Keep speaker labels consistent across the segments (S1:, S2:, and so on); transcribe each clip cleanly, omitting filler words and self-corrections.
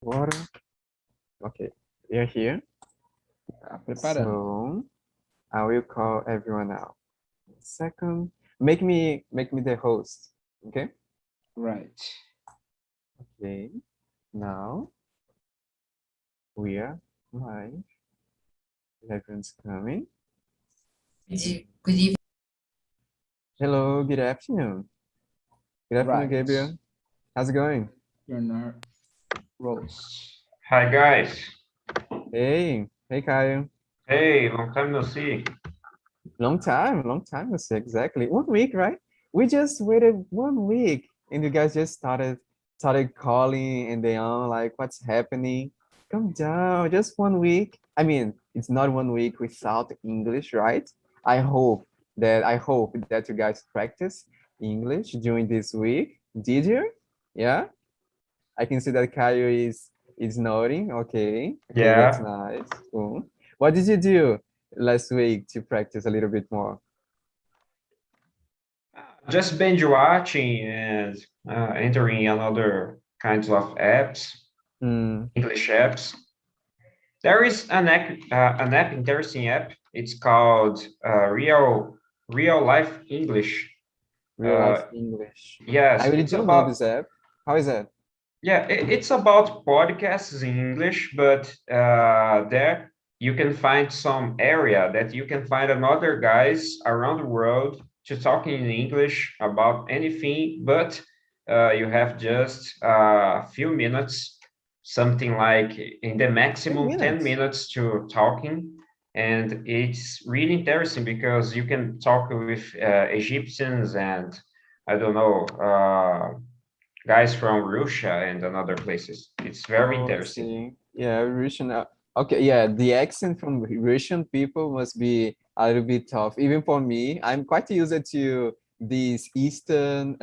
S1: Water. Okay, you're here.
S2: Tá preparando.
S1: So I will call everyone out. Second, make me the host. Okay.
S2: Right.
S1: Okay. Now we are live. Everyone's coming.
S3: Good evening.
S1: Hello. Good afternoon. Good afternoon,
S2: Right.
S1: Gabriel. How's it going?
S2: You're not Rose.
S4: Hi guys.
S1: Hey. Hey, Kyle.
S4: Hey, long time no see.
S1: Long time to see. Exactly 1 week, right? We just waited 1 week, and you guys just started calling, and they are like, "What's happening? Come down, just 1 week." I mean, it's not 1 week without English, right? I hope that you guys practice English during this week. Did you? Yeah, I can see that Caio is nodding. Okay, that's
S4: Yeah,
S1: nice. Cool. What did you do last week to practice a little bit more?
S4: just binge watching and entering another kinds of apps,
S1: Mm,
S4: English apps. There is an interesting app. It's called Real Life English.
S1: real life
S4: Uh,
S1: English. I
S4: yes,
S1: really
S4: it's
S1: don't know this
S4: about
S1: app. How is that?
S4: yeah, it's about podcasts in English, but there you can find some area that you can find another guys around the world to talk in English about anything, but you have just a few minutes, something like in the
S1: 10
S4: maximum 10
S1: minutes.
S4: minutes to talking. And it's really interesting because you can talk with Egyptians and I don't know, guys from Russia and another places. It's very
S1: Oh, I
S4: interesting.
S1: see. Yeah, Russian. Okay, yeah, the accent from Russian people must be a little bit tough. Even for me, I'm quite used to this Eastern,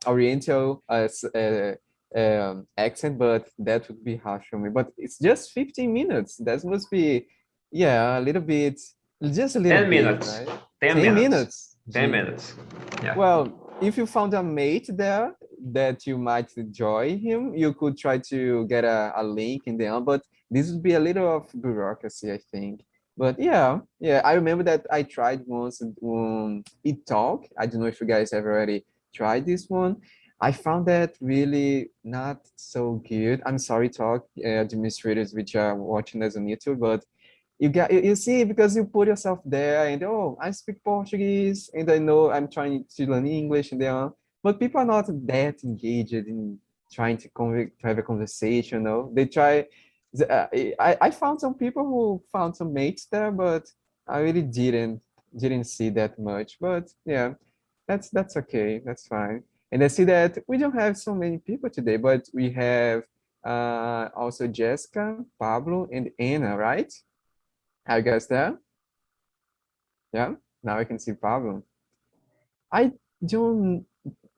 S1: Oriental accent, but that would be harsh for me. But it's just 15 minutes. That must be, yeah, a little bit, just a little
S4: 10
S1: bit,
S4: minutes.
S1: right?
S4: 10
S1: 10
S4: minutes.
S1: minutes.
S4: 10
S1: Gee.
S4: minutes. Yeah.
S1: Well, if you found a mate there that you might enjoy him, you could try to get a link in there, but this would be a little of bureaucracy, I think. But yeah, I remember that I tried once Talk. I don't know if you guys have already tried this one. I found that really not so good. I'm sorry, Talk administrators which are watching us on YouTube, but you see, because you put yourself there and oh, I speak Portuguese and I know I'm trying to learn English and there, but people are not that engaged in trying to have a conversation. No, they try. I found some people who found some mates there, but I really didn't see that much. But yeah, that's okay. That's fine. And I see that we don't have so many people today, but we have also Jessica, Pablo, and Anna, right? Are you guys there? Yeah, now I can see Pablo. I don't.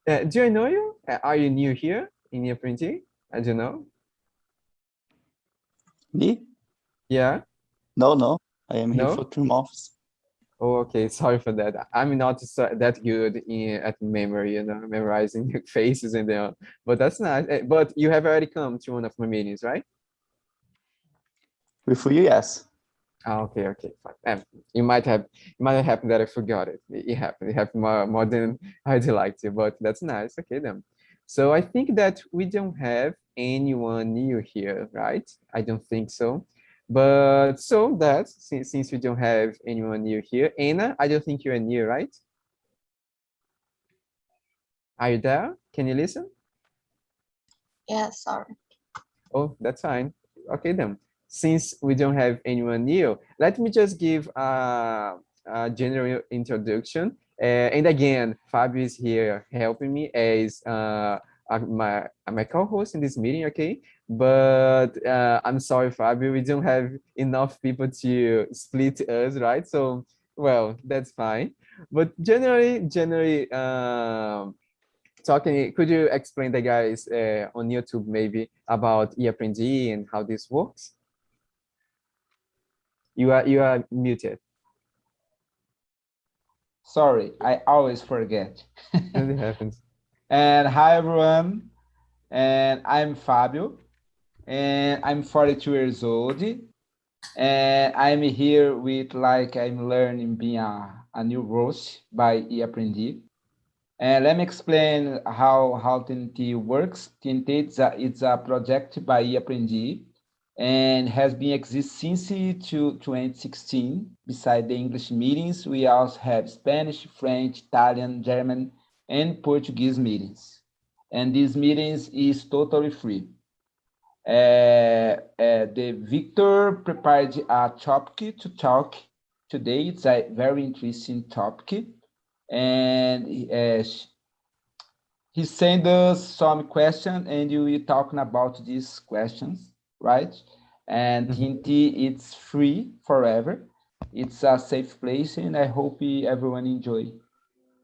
S1: Do I know you? Are you new here in your printing? I don't know.
S5: Me?
S1: Yeah.
S5: No. I am here
S1: No.
S5: for 2 months.
S1: Oh, okay. Sorry for that. I'm not that good at memory, memorizing faces and then. But that's nice. But you have already come to one of my meetings, right?
S5: With you, yes.
S1: Oh, okay, fine. It might have happened that I forgot it. It happened. It happened more than I'd like to, but that's nice. Okay, then. So I think that we don't have anyone new here, right? I don't think so. But so that since we don't have anyone new here, Anna, I don't think you're new, right? Are you there? Can you listen?
S3: Yeah, sorry.
S1: Oh, that's fine. Okay, then. Since we don't have anyone new, let me just give a general introduction. And again, Fabio is here helping me as my co-host in this meeting, okay? But I'm sorry, Fabio, we don't have enough people to split us, right? So, well, that's fine. But generally, talking, could you explain the guys on YouTube maybe about eAprendi and how this works? You are muted.
S2: Sorry, I always forget.
S1: And it happens.
S2: And hi everyone, and I'm Fabio, and I'm 42 years old. And I'm here with I'm learning being a new host by eAprendi. And let me explain how TNT works. TNT it's a project by eAprendi and has been exist since 2016. Beside the English meetings, we also have Spanish, French, Italian, German, and Portuguese meetings. And these meetings is totally free. The Victor prepared a topic to talk today. It's a very interesting topic, and he sent us some questions, and we talking about these questions, right? And TNT, it's free forever. It's a safe place, and I hope everyone enjoy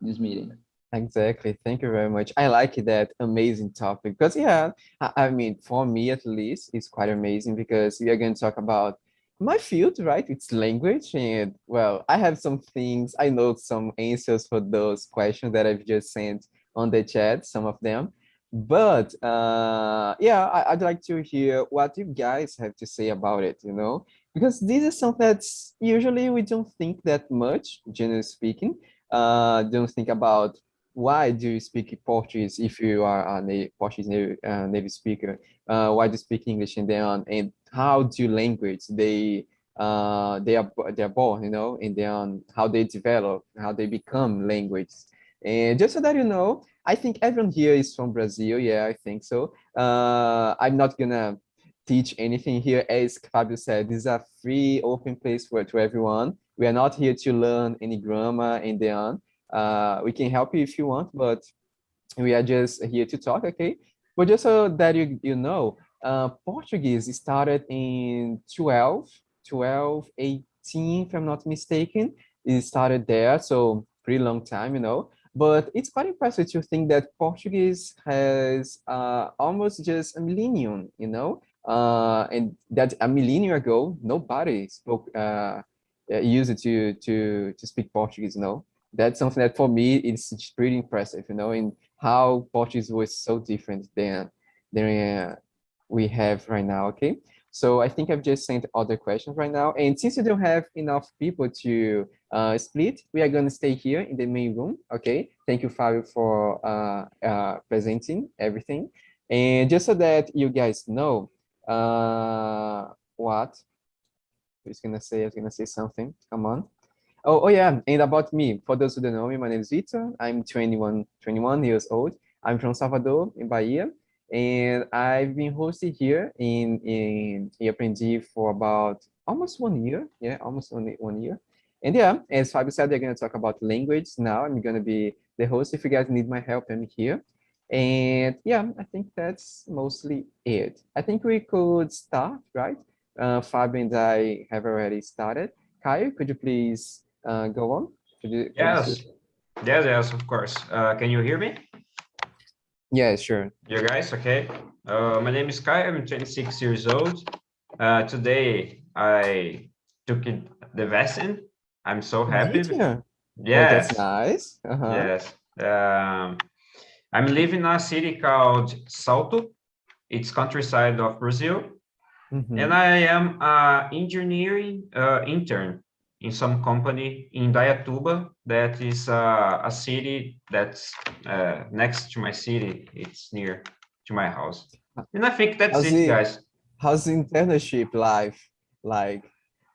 S2: this meeting.
S1: Exactly. Thank you very much. I like that amazing topic because, yeah, I mean, for me at least, it's quite amazing because we are going to talk about my field, right? It's language. And, well, I have some things, I know some answers for those questions that I've just sent on the chat, some of them. But, yeah, I'd like to hear what you guys have to say about it, you know? Because this is something that's usually we don't think that much, generally speaking. Don't think about why do you speak Portuguese if you are a Portuguese native speaker? Why do you speak English and how do language they are born, you know, and then how they develop, how they become language. And just so that you know, I think everyone here is from Brazil. Yeah, I think so. I'm not gonna teach anything here. As Fabio said, this is a free, open place to everyone. We are not here to learn any grammar and then we can help you if you want, but we are just here to talk, okay? But just so that you know, Portuguese started in 18, if I'm not mistaken. It started there, so pretty long time, you know. But it's quite impressive to think that Portuguese has almost just a millennium, you know, and that a millennium ago, nobody spoke used it to speak Portuguese, you know. That's something that for me it's pretty impressive, you know, in how Portuguese was so different than we have right now. Okay, so I think I've just sent other questions right now, and since you don't have enough people to split, we are going to stay here in the main room. Okay, thank you, Fabio, for presenting everything, and just so that you guys know what I was gonna say something. Come on. Oh yeah, and about me, for those who don't know me, my name is Vitor. I'm 21 years old. I'm from Salvador, in Bahia, and I've been hosting here in Aprendi for about almost 1 year. Yeah, almost one year. And yeah, as Fabio said, they're going to talk about language now. I'm going to be the host. If you guys need my help, I'm here. And yeah, I think that's mostly it. I think we could start, right? Fabio and I have already started. Caio, could you please go on?
S4: Yes, yes, of course. Can you hear me?
S1: Yeah, sure.
S4: You guys, okay. My name is Kai. I'm 26 years old. Today I took the vaccine. I'm so happy.
S1: Yeah.
S4: Yes.
S1: Oh, that's nice.
S4: Yes. I'm living in a city called Salto. It's countryside of Brazil. And I am an engineering intern in some company in Dayatuba. That is a city that's next to my city. It's near to my house. And I think that's it, guys.
S1: How's the internship life like?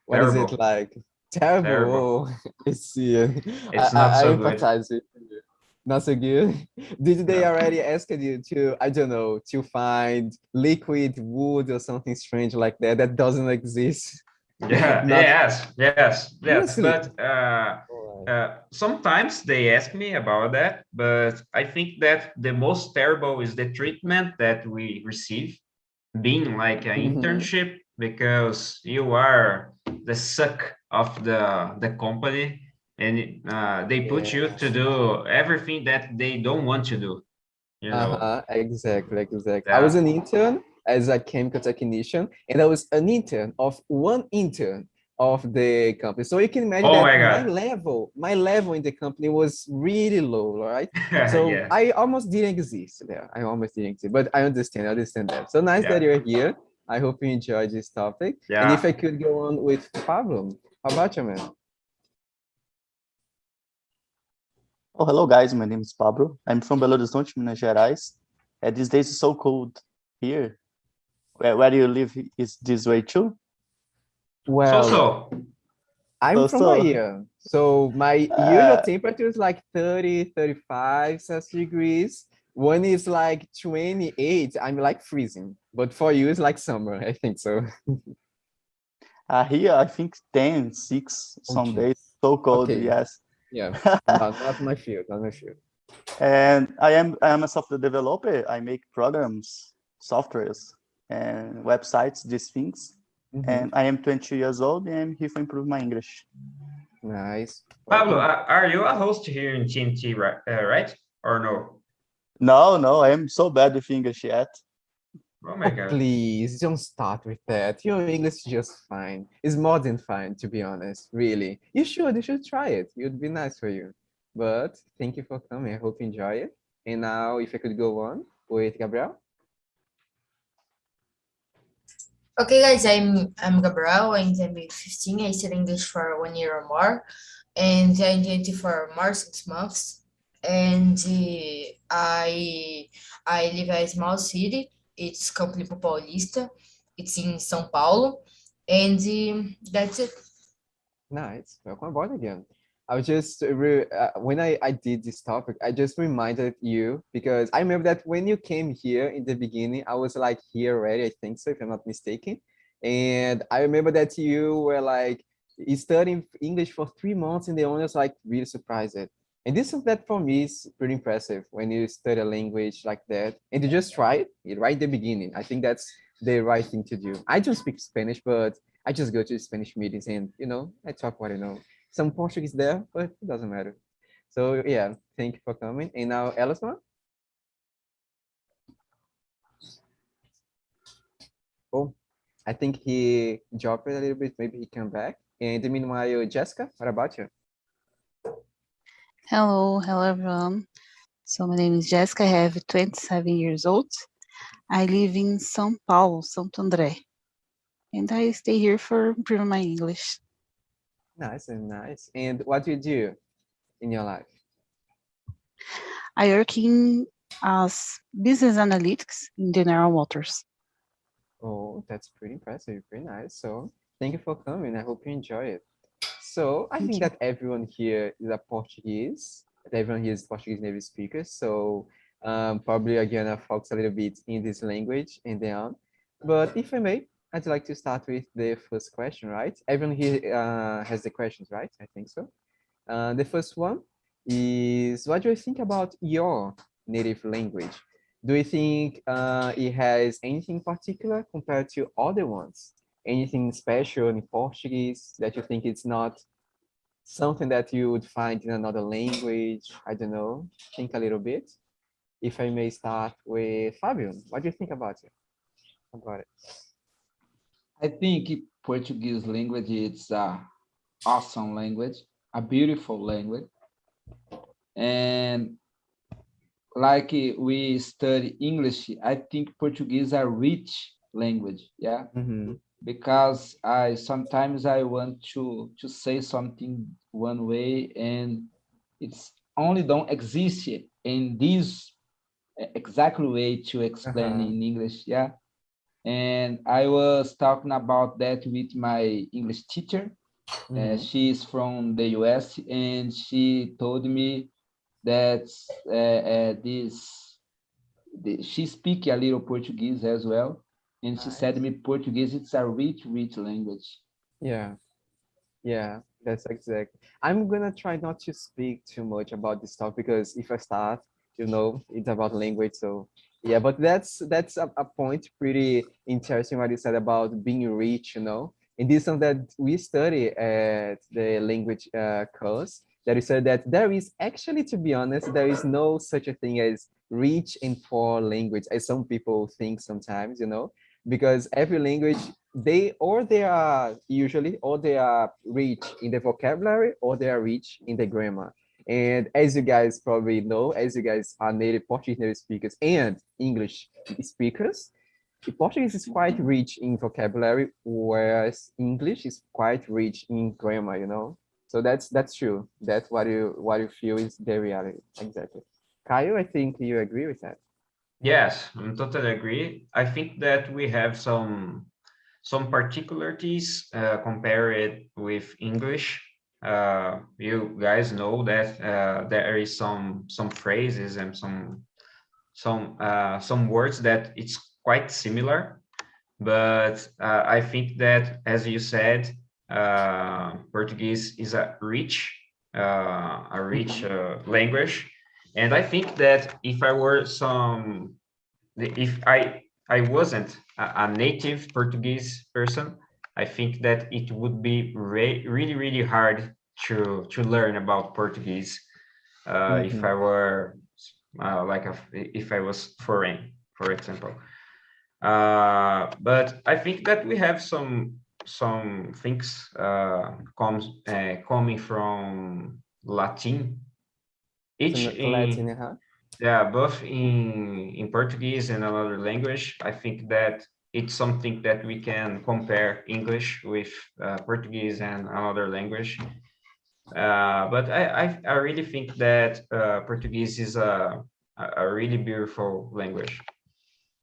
S1: What
S4: Terrible.
S1: is it like? Terrible. I see it.
S4: It's not so good.
S1: Empathize with you. Not so good. Did they already ask you to, I don't know, to find liquid wood or something strange like that that doesn't exist?
S4: Yeah. Yes.
S1: Seriously?
S4: But sometimes they ask me about that. But I think that the most terrible is the treatment that we receive, being like an internship, because you are the suck of the company, and they put you to do everything that they don't want to do, you know.
S1: Exactly.
S4: Yeah.
S1: I was an intern as a chemical technician, and I was an intern of one intern of the company. So you can imagine
S4: Oh
S1: that
S4: my God.
S1: my level in the company was really low, right? So
S4: Yeah.
S1: I almost didn't exist there. I almost didn't exist, but I understand that. So nice that
S4: Yeah.
S1: you're here. I hope you enjoyed this topic. And
S4: Yeah.
S1: if I could go on with Pablo, how about you, man?
S5: Oh, hello guys. My name is Pablo. I'm from Belo Horizonte, Minas Gerais. These days it's so cold here. Where you live is this way too?
S1: Well,
S4: So.
S1: I'm from
S5: So.
S1: Bahia. So my usual temperature is like 30, 35 Celsius degrees. When it's like 28, I'm like freezing. But for you, it's like summer, I think so.
S5: Here I think 10, 6
S1: Oh,
S5: some days.
S1: jeez.
S5: So cold,
S1: Okay.
S5: yes.
S1: Yeah, not my field, not my field.
S5: And I am a software developer. I make programs, softwares, and websites, these things.
S1: Mhm.
S5: And I am 20 years old and I'm here to improve my English.
S1: Nice.
S4: Pablo,
S1: Welcome.
S4: are you a host here in TNT, right? Or no?
S5: No, I am so bad with English yet.
S4: Oh my God.
S1: Please don't start with that. Your English is just fine. It's more than fine, to be honest. Really, you should try it. It would be nice for you. But thank you for coming. I hope you enjoy it. And now, if I could go on with Gabriel.
S3: Okay, guys, I'm Gabriel and I'm 15. I study English for 1 year or more, and I'm 20 for more 6 months. And I live in a small city. It's Campo Limpo Paulista. It's in São Paulo, and that's it.
S1: Nice. Welcome aboard again. I was just when I did this topic, I just reminded you because I remember that when you came here in the beginning, I was like here already, I think so, if I'm not mistaken. And I remember that you were like studying English for 3 months, and the owner was like really surprised. And this is that for me is pretty impressive when you study a language like that and to just try it right at the beginning. I think that's the right thing to do. I don't speak Spanish, but I just go to Spanish meetings and I talk what I know. Some Portuguese there, but it doesn't matter. So yeah, thank you for coming. And now Ellison. Oh, I think he dropped it a little bit. Maybe he come back. And meanwhile, Jessica, what about you?
S6: Hello everyone. So my name is Jessica. I have 27 years old. I live in São Paulo, Santo André, and I stay here for improving my English.
S1: Nice and nice. And what do you do in your life?
S6: I work in as business analytics in General Motors.
S1: Oh, that's pretty impressive. Pretty nice. So thank you for coming. I hope you enjoy it. So I
S6: Thank
S1: think
S6: you.
S1: that everyone here is a Portuguese. Everyone here is Portuguese native speaker. So probably I'm gonna focus a little bit in this language and then on. But if I may, I'd like to start with the first question, right? Everyone here has the questions, right? I think so. The first one is, what do you think about your native language? Do you think it has anything particular compared to other ones? Anything special in Portuguese that you think it's not something that you would find in another language? I don't know. Think a little bit. If I may start with Fabio, what do you think about it? About it.
S2: I think Portuguese language is a awesome language, a beautiful language. And like we study English, I think Portuguese is a rich language, yeah?
S1: Mm-hmm.
S2: Because I sometimes I want to say something one way and it's only don't exist in this exact way to explain in English, yeah? And I was talking about that with my English teacher. She's from the US and she told me that she speak a little Portuguese as well. And she said to me, Portuguese, it's a rich, rich language.
S1: Yeah. Yeah, that's exactly. I'm gonna try not to speak too much about this stuff because if I start, it's about language. So yeah, but that's a point pretty interesting what you said about being rich. And this is something that we study at the language course. That we said that there is actually, to be honest, there is no such a thing as rich and poor language, as some people think sometimes, because every language they are usually or they are rich in the vocabulary or they are rich in the grammar. And as you guys probably know, as you guys are native Portuguese native speakers and English speakers, Portuguese is quite rich in vocabulary, whereas English is quite rich in grammar, you know. So that's true. That's what you feel is the reality. Exactly. Caio, I think you agree with that.
S4: Yes, I totally agree. I think that we have some particularities compared with English. You guys know that there is some phrases and some words that it's quite similar, but I think that, as you said, Portuguese is a rich language, and I think that if I wasn't a native Portuguese person, I think that it would be really hard to learn about Portuguese if I were if I was foreign, for example. But I think that we have some things coming from Latin, each
S1: Latin,
S4: in yeah, both in Portuguese and another language. I think that it's something that we can compare English with Portuguese and another language. But I really think that Portuguese is a really beautiful language.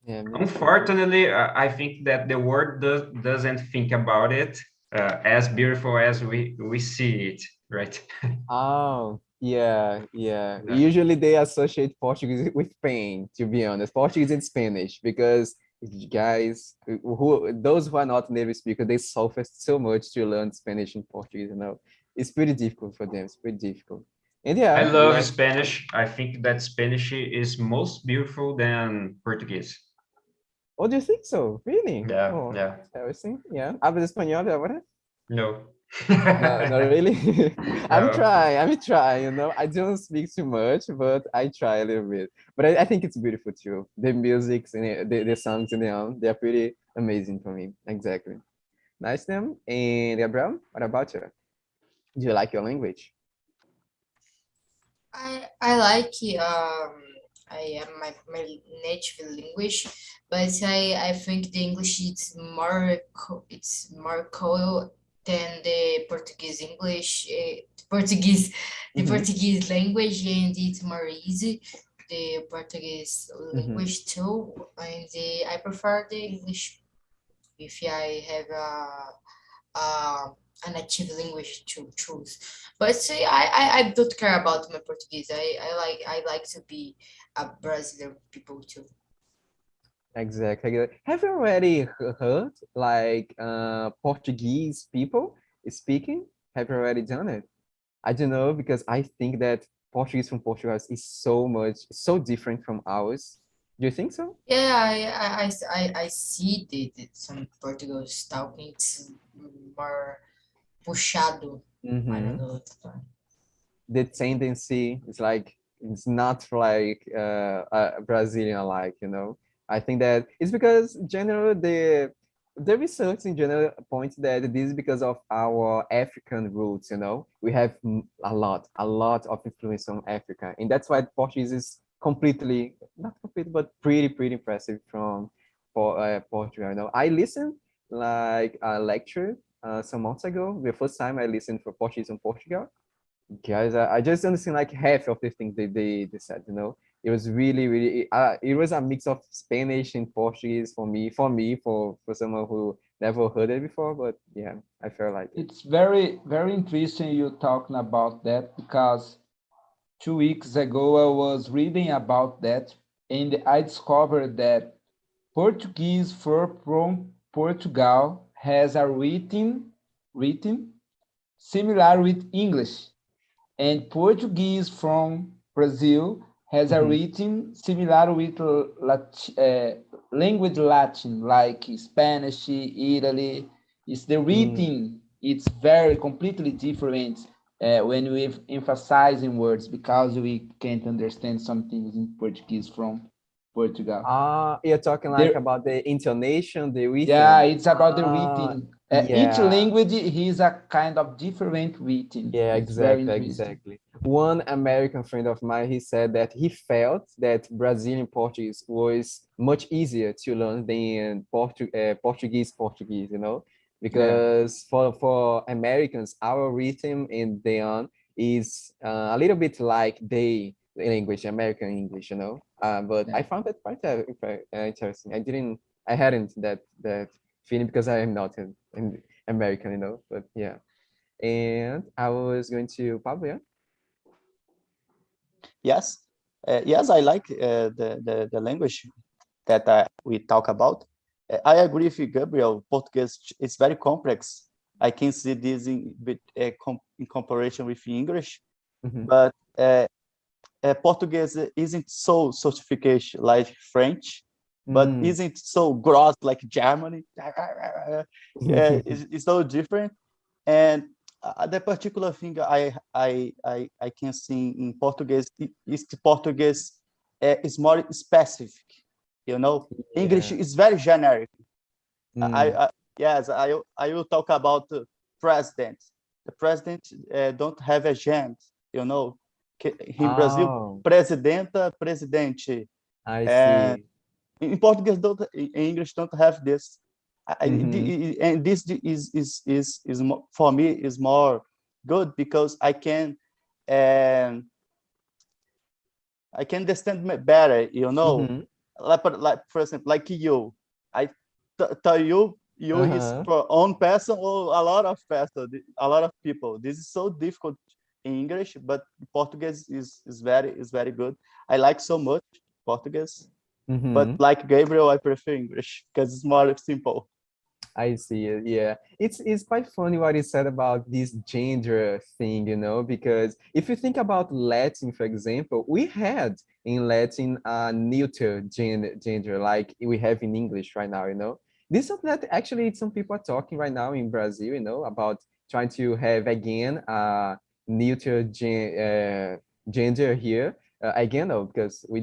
S1: Yeah, me too.
S4: Unfortunately, I think that the world doesn't think about it as beautiful as we see it, right?
S1: Oh, yeah.
S4: Yeah.
S1: Usually they associate Portuguese with pain, to be honest. Portuguese and Spanish, because guys those who are not native speakers, they suffer so much to learn Spanish and Portuguese, you know. It's pretty difficult for them. It's pretty difficult. And
S4: I
S1: yeah,
S4: love Spanish. I think that Spanish is most beautiful than Portuguese.
S1: Oh, do you think so? Really?
S4: Yeah,
S1: Oh,
S4: yeah.
S1: interesting. Yeah. ¿Hablas español ahora?
S4: No.
S1: No, not really. I'm
S4: No.
S1: trying, you know. I don't speak too much, but I try a little bit. But I think it's beautiful too. The music and the songs in them, they're pretty amazing for me. Exactly. Nice them. And Gabriel, what about you? Do you like your language?
S3: I like I am my native language, but I think the English is it's more cool than the Portuguese English Portuguese the
S1: Mhm.
S3: Portuguese language, and it's more easy the Portuguese language too, and I prefer the English if I have a native language to choose. But see, I don't care about my Portuguese. I like to be a Brazilian people too.
S1: Exactly. Have you already heard like Portuguese people speaking? Have you already done it? I don't know, because I think that Portuguese from Portugal is so different from ours. Do you think so?
S3: Yeah, I see some Portuguese talking it's more puxado. I don't
S1: Mm-hmm.
S3: know.
S1: The tendency is like it's not like a Brazilian like, you know. I think that it's because generally the research in general points that this is because of our African roots, you know. We have a lot of influence on Africa, and that's why Portuguese is completely not complete but pretty impressive from Portugal. You know, I listened like a lecture some months ago. The first time I listened for Portuguese in Portugal, guys, I just understand like half of the things they said, you know. It was really it was a mix of Spanish and Portuguese for someone who never heard it before. But yeah, I felt like it.
S2: It's very interesting you talking about that, because 2 weeks ago I was reading about that, and I discovered that Portuguese from Portugal has a written similar with English, and Portuguese from Brazil has a
S1: Mhm.
S2: written similar with language Latin, like Spanish, Italy. It's the
S1: Mm.
S2: written, it's very completely different when we emphasize in words, because we can't understand some things in Portuguese from Portugal.
S1: You're talking like
S2: There,
S1: about the intonation, the
S2: yeah,
S1: rhythm.
S2: it's about the
S1: Ah,
S2: written. Each
S1: Yeah.
S2: language is a kind of different written.
S1: Yeah,
S2: It's very
S1: exactly,
S2: interesting.
S1: exactly. One American friend of mine, he said that he felt that Brazilian Portuguese was much easier to learn than Portuguese, you know,
S2: Yeah.
S1: because for Americans, our rhythm in Deon is a little bit like they language, American English, you know. But I
S2: Yeah.
S1: found that quite interesting. I hadn't that feeling because I am not an American, you know. But yeah. And I was going to Pablo, yeah?
S5: Yes, yes, I like the language that we talk about. I agree with you, Gabriel. Portuguese is very complex. I can see this in comparison with English,
S1: Mhm.
S5: but Portuguese isn't so sophisticated like French, but
S1: Mm.
S5: isn't so gross like Germany. It's so different. And the particular thing I can see in Portuguese is the Portuguese is more specific. You know, English
S1: Yeah.
S5: is very generic.
S1: Mm.
S5: Yes, I will talk about the president. The president don't have a gent. You know, in Brazil,
S1: Oh,
S5: presidenta, presidente.
S1: I
S5: And
S1: see.
S5: in Portuguese, don't in English don't have this.
S1: Mm-hmm.
S5: And this for me is more good because um, I can understand better. You know,
S1: Mm-hmm.
S5: like for example, like you, I tell you is
S1: Uh-huh.
S5: for one person or a lot of person, a lot of people. This is so difficult in English, but Portuguese is very good. I like so much Portuguese, but
S1: Mm-hmm.
S5: like Gabriel, I prefer English because it's more simple.
S1: I see it. Yeah, it's quite funny what you said about this gender thing, you know, because if you think about Latin, for example, we had in Latin a neuter gender like we have in English right now, you know. This is something that actually some people are talking right now in Brazil, you know, about trying to have again a neuter gender here. Again, though, because we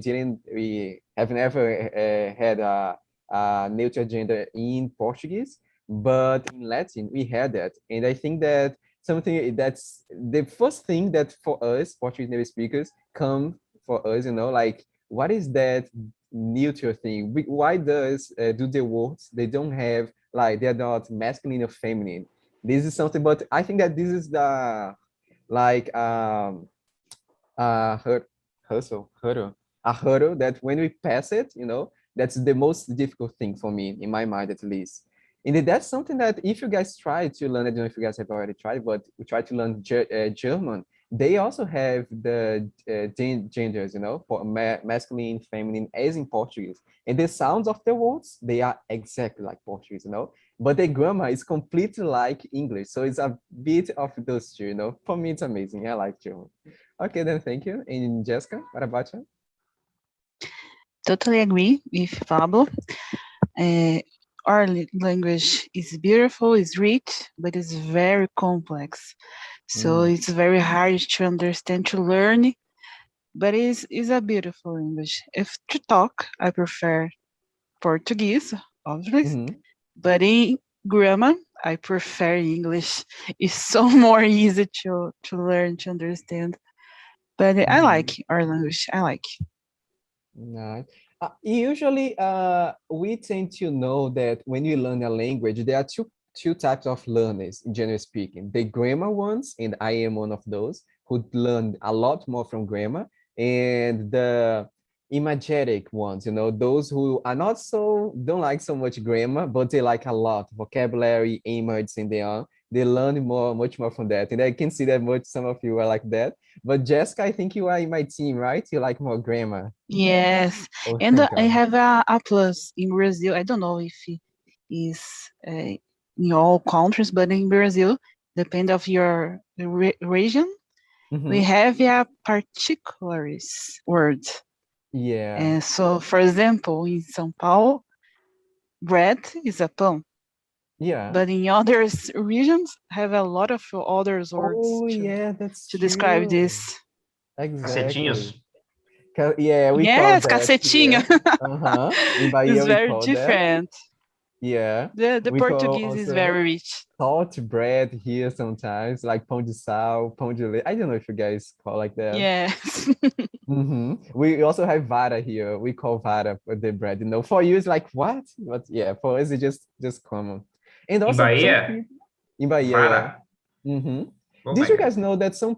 S1: have never had a neutral gender in Portuguese, but in Latin we had that, and I think that something that's the first thing that for us Portuguese native speakers come for us, you know, like what is that neutral thing? Why does do the words they don't have like they're not masculine or feminine? This is something, but I think that this is the like hur- hurdle, a hurdle that when we pass it, you know, that's the most difficult thing for me, in my mind at least. And that's something that if you guys try to learn, I don't know if you guys have already tried, but we try to learn German, they also have the genders, you know, for masculine, feminine, as in Portuguese. And the sounds of the words, they are exactly like Portuguese, you know, but the grammar is completely like English. So it's a bit of those two, you know. For me, it's amazing. I like German. Okay, then thank you. And Jessica, what about you?
S6: Totally agree with Pablo. Our language is beautiful, is rich, but it's very complex. So
S1: Mm.
S6: it's very hard to understand, to learn, but it's a beautiful English. If to talk, I prefer Portuguese, obviously,
S1: Mm-hmm.
S6: but in grammar, I prefer English. It's so more easy to learn, to understand. But I
S1: Mm-hmm.
S6: like our language. I like.
S1: Nice. Usually, we tend to know that when you learn a language, there are two types of learners, generally speaking. The grammar ones, and I am one of those who learned a lot more from grammar, and the imagetic ones, you know, those who are not so don't like so much grammar, but they like a lot vocabulary, images, and they learn much more from that. And I can see that much some of you are like that. But Jessica, I think you are in my team, right? You like more grammar.
S6: Yes,
S1: Oh,
S6: and
S1: thank
S6: I
S1: God.
S6: have a plus in Brazil. I don't know if it is in all countries, but in Brazil, depend of your region, we
S1: Mm-hmm.
S6: have a particulars word.
S1: Yeah.
S6: And so, for example, in São Paulo, bread is a pão,
S1: Yeah.
S6: but in other regions have a lot of other words
S1: Oh, yeah, that's
S6: to describe
S1: true.
S6: this.
S1: Exactly.
S4: Cacetinhos.
S1: Yeah, we call
S6: Yes,
S1: that
S6: cacetinho
S1: here. Uh-huh. In
S6: is
S1: Bahia, we
S6: very
S1: call that.
S6: different.
S1: Yeah.
S6: The
S1: We call
S6: Portuguese is
S1: also
S6: very rich.
S1: salt bread here sometimes, like pão de sal, pão de leite. I don't know if you guys call like that.
S6: Yes.
S1: We also have vara here. We call vara for the bread. You know, for you it's like what? But yeah, for us it's just common. And
S4: In
S1: also some
S4: Bahia,
S1: people in Bahia, yeah.
S4: vara. Oh
S1: Did
S4: my
S1: you
S4: God.
S1: guys know that some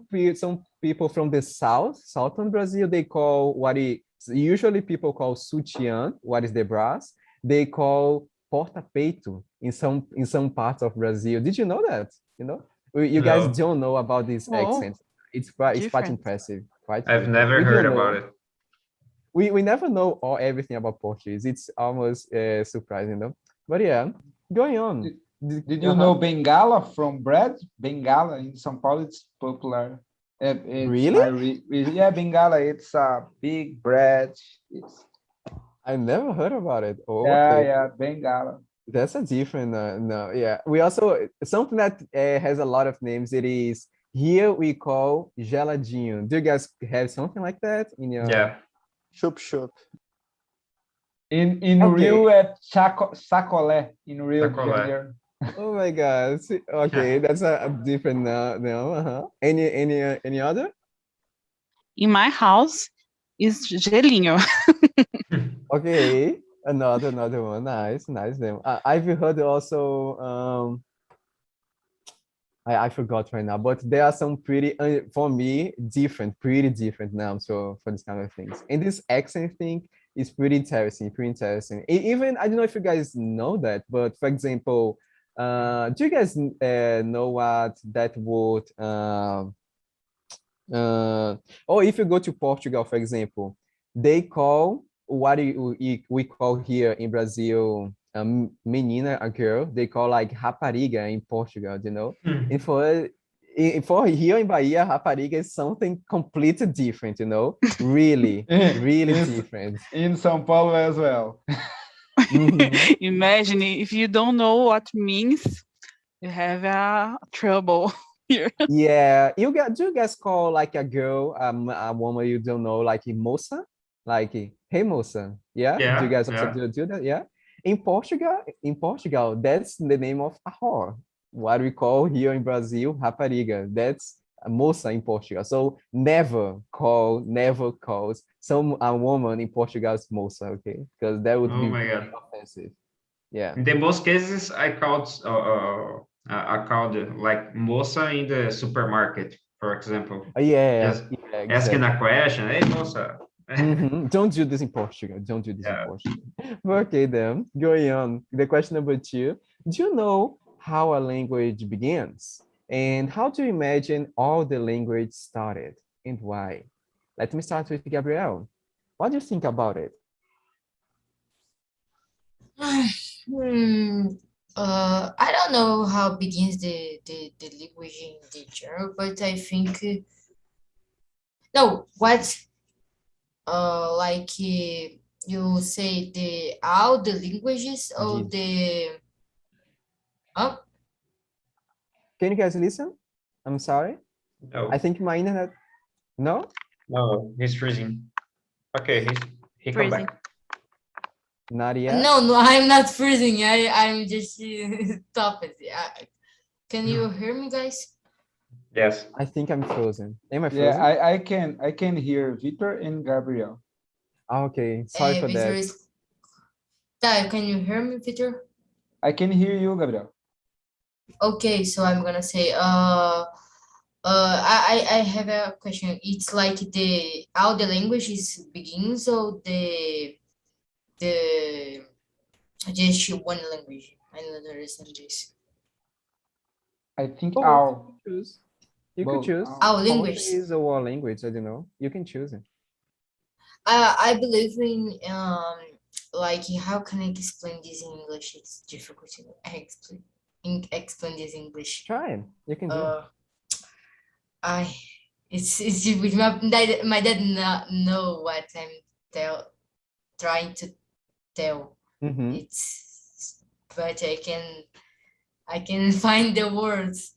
S1: people from the southern Brazil, they call what it usually people call sutiã, what is the brass? They call porta-peito in some parts of Brazil. Did you know that? You know, you guys
S4: No,
S1: don't know about this
S6: Whoa,
S1: accent. It's quite
S6: different.
S1: impressive. Quite
S4: I've
S1: different.
S4: never
S1: We
S4: heard
S1: don't
S4: about
S1: know.
S4: it.
S1: We never know all everything about Portuguese. It's almost surprising, though. But yeah, going on.
S2: Did you know Bengala from bread? Bengala in São Paulo, it's popular.
S1: Really?
S2: Yeah, Bengala. It's a big bread. It's
S1: I never heard about it. Oh,
S2: yeah,
S1: okay.
S2: yeah, Bengala.
S1: That's a different, no, yeah. We also, something that has a lot of names, it is, here we call geladinho. Do you guys have something like that in your?
S4: Yeah.
S5: Chup chup.
S2: In
S1: Okay.
S2: Rio, at sacolé in Rio de
S4: Sacolé.
S2: Janeiro.
S1: Oh my God. Okay, that's a different no. Any other?
S6: In my house is gelinho.
S1: Okay, another one. Nice name. I've heard also I forgot right now, but there are some pretty for me pretty different names for this kind of things. And this accent thing is pretty interesting, Even I don't know if you guys know that, but for example, do you guys know what that word or if you go to Portugal, for example, they call what we call here in Brazil menina, a girl, they call like rapariga in Portugal, you know? And for here in Bahia, rapariga is something completely different, you know? Really different.
S2: In São Paulo as well.
S6: Imagine if you don't know what means, you have a trouble here.
S1: Yeah, do you guys call like a girl, a woman you don't know, like moça? Like, hey moça, yeah? Do you guys also do that? Yeah. In Portugal, that's the name of a whore. What we call here in Brazil, rapariga. That's a moça in Portugal. So never calls a woman in Portugal as moça, okay? Because that would
S4: Oh
S1: be
S4: my
S1: very
S4: God.
S1: offensive. Yeah.
S4: In the most cases, I called like moça in the supermarket, for example.
S1: Yeah,
S4: Just
S1: yeah,
S4: asking
S1: exactly.
S4: a question, hey moça.
S1: Don't do this in Portugal. Don't do this in Portugal. Okay, then going on. The question number 2. Do you know how a language begins? And how do you imagine all the language started and why? Let me start with Gabrielle. What do you think about it?
S3: I don't know how begins the language in the general, but I think no, what like you say the all the languages or the
S1: Can you guys listen? I'm sorry.
S4: No.
S1: I think my internet. No?
S4: No, he's freezing. Okay, he come
S6: Freezing.
S4: back.
S1: Not yet?
S3: No, I'm not freezing. I'm just stopping. Can you hear me, guys?
S4: Yes.
S1: I think I'm frozen. Am I frozen?
S2: Yeah, I can hear Victor and Gabriel.
S1: Okay, sorry for
S3: Victor
S1: that.
S3: can you hear me, Victor?
S2: I can hear you, Gabriel.
S3: Okay, so I'm gonna say I have a question. It's like all the languages begins or the just one language. I don't understand this.
S2: I think
S1: Oh, choose. You could
S2: both.
S1: choose
S3: Our language.
S1: Portuguese or language, I don't know. You can choose it.
S3: I believe in like how can I explain this in English? It's difficult to explain this in English.
S1: Try it. You can do it.
S3: It's my dad not know what I'm trying to tell. It's but I can find the words.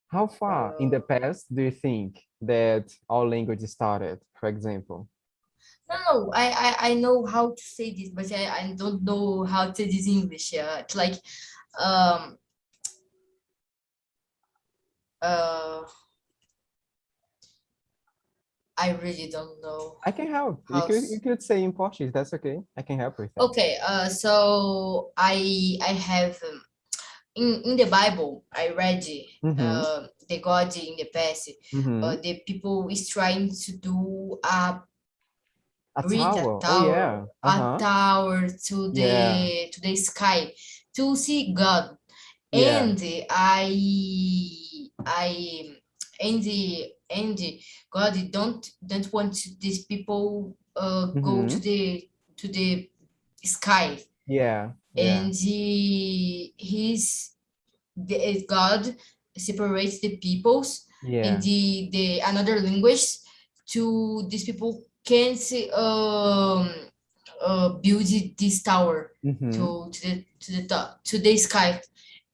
S1: How far in the past do you think that our language started, for example?
S3: No, I know how to say this, but I don't know how to say this in English. Yeah, it's like um uh I really don't know
S1: I can help. You
S3: how.
S1: could you could say in Portuguese. That's okay. I can help with that.
S3: Okay, so I have in the Bible I read
S1: Mm-hmm.
S3: the God in the past,
S1: Mm-hmm.
S3: the people is trying to do a
S1: A
S3: bridge,
S1: tower. Oh yeah.
S3: a
S1: Uh-huh.
S3: tower
S1: Yeah.
S3: to the sky to see God.
S1: Yeah.
S3: And I and God don't want these people go
S1: Mm-hmm.
S3: to the sky.
S1: Yeah. Yeah.
S3: And God separates the peoples in
S1: Yeah.
S3: the another language to these people can't build this tower
S1: Mm-hmm.
S3: to the top to the sky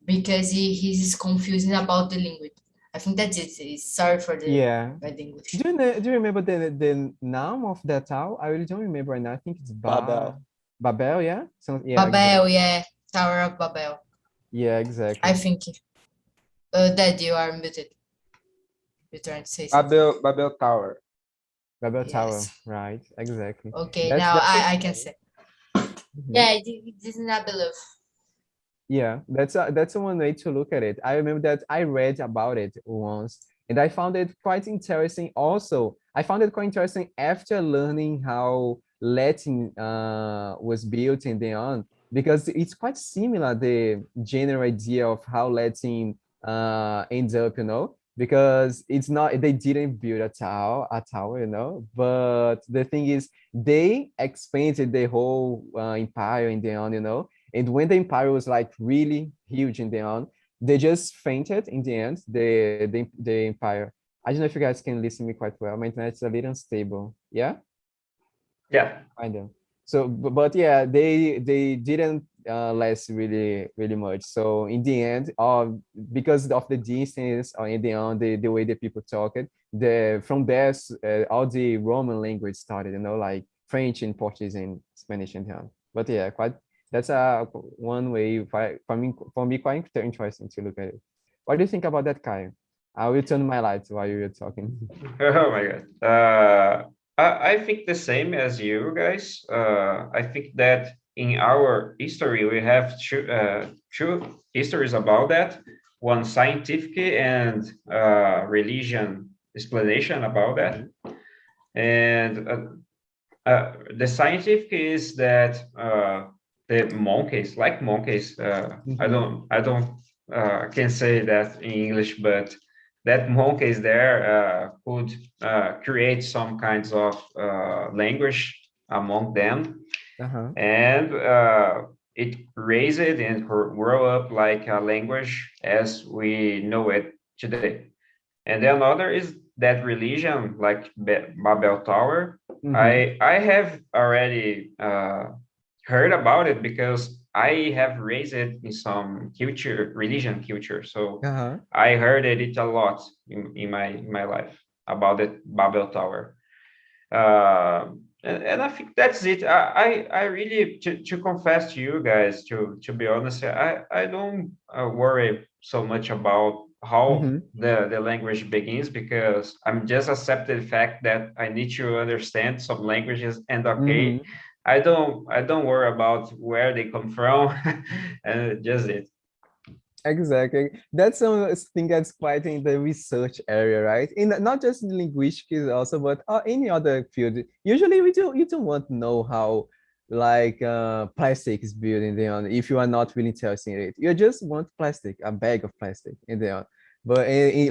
S3: because he's confusing about the language. I think that's it. Sorry for the
S1: Yeah.
S3: bad English.
S1: Do you remember the name of that tower? I really don't remember right now. I think it's
S5: Babel.
S1: Babel, yeah? So yeah,
S3: Babel,
S1: exactly.
S3: yeah, Tower of Babel.
S1: Yeah,
S3: I
S1: exactly.
S3: think that you are muted. You're trying to say something.
S2: Babel Tower.
S1: Babel Tower,
S3: Yes.
S1: right? Exactly.
S3: Okay, now
S1: That's a
S3: I can say.
S1: Mhm.
S3: Yeah, this is not believe.
S1: Yeah, that's one way to look at it. I remember that I read about it once, and I found it quite interesting. Also, I found it quite interesting after learning how Latin was built in the on, because it's quite similar the general idea of how Latin ends up, because it's not they didn't build a tower, but the thing is they expanded the whole empire in the on. And when the empire was like really huge in the end, they just fainted in the end, the empire. I don't know if you guys can listen to me quite well. My internet's a little unstable. Yeah?
S4: Yeah.
S1: I know. So, but yeah, they didn't last really much. So in the end, because of the distance, or in the end, the way the people talk it, from there, all the Roman language started. Like French and Portuguese and Spanish and the end. But yeah, quite that's one way for me quite interesting to look at it. What do you think about that, Kai? I will turn my lights while you're talking.
S4: Oh my God. I think the same as you guys. I think that in our history, we have two histories about that. One scientific and religion explanation about that.
S1: Mhm.
S4: And the scientific is that the monkeys, like monkeys,
S1: Mhm.
S4: I don't can say that in English, but that monkeys there could create some kinds of language among them,
S1: Uh-huh.
S4: and it raised it and grow up like a language as we know it today. And then another is that religion, like Babel Tower.
S1: Mhm.
S4: I have already heard about it because I have raised it in some culture, religion culture. So
S1: Uh-huh.
S4: I heard it a lot in my life about it, Babel Tower. And I think that's it. I really to confess to you guys, to be honest, I don't worry so much about how
S1: Mhm.
S4: the language begins, because I'm just accepted the fact that I need to understand some languages, and okay,
S1: Mhm.
S4: I don't worry about where they come from, and just it.
S1: Exactly. That's something that's quite in the research area, right? In not just in linguistics also, but any other field. Usually we do you don't want to know how like plastic is built in the end if you are not really interested in it. You just want plastic, a bag of plastic in the end. But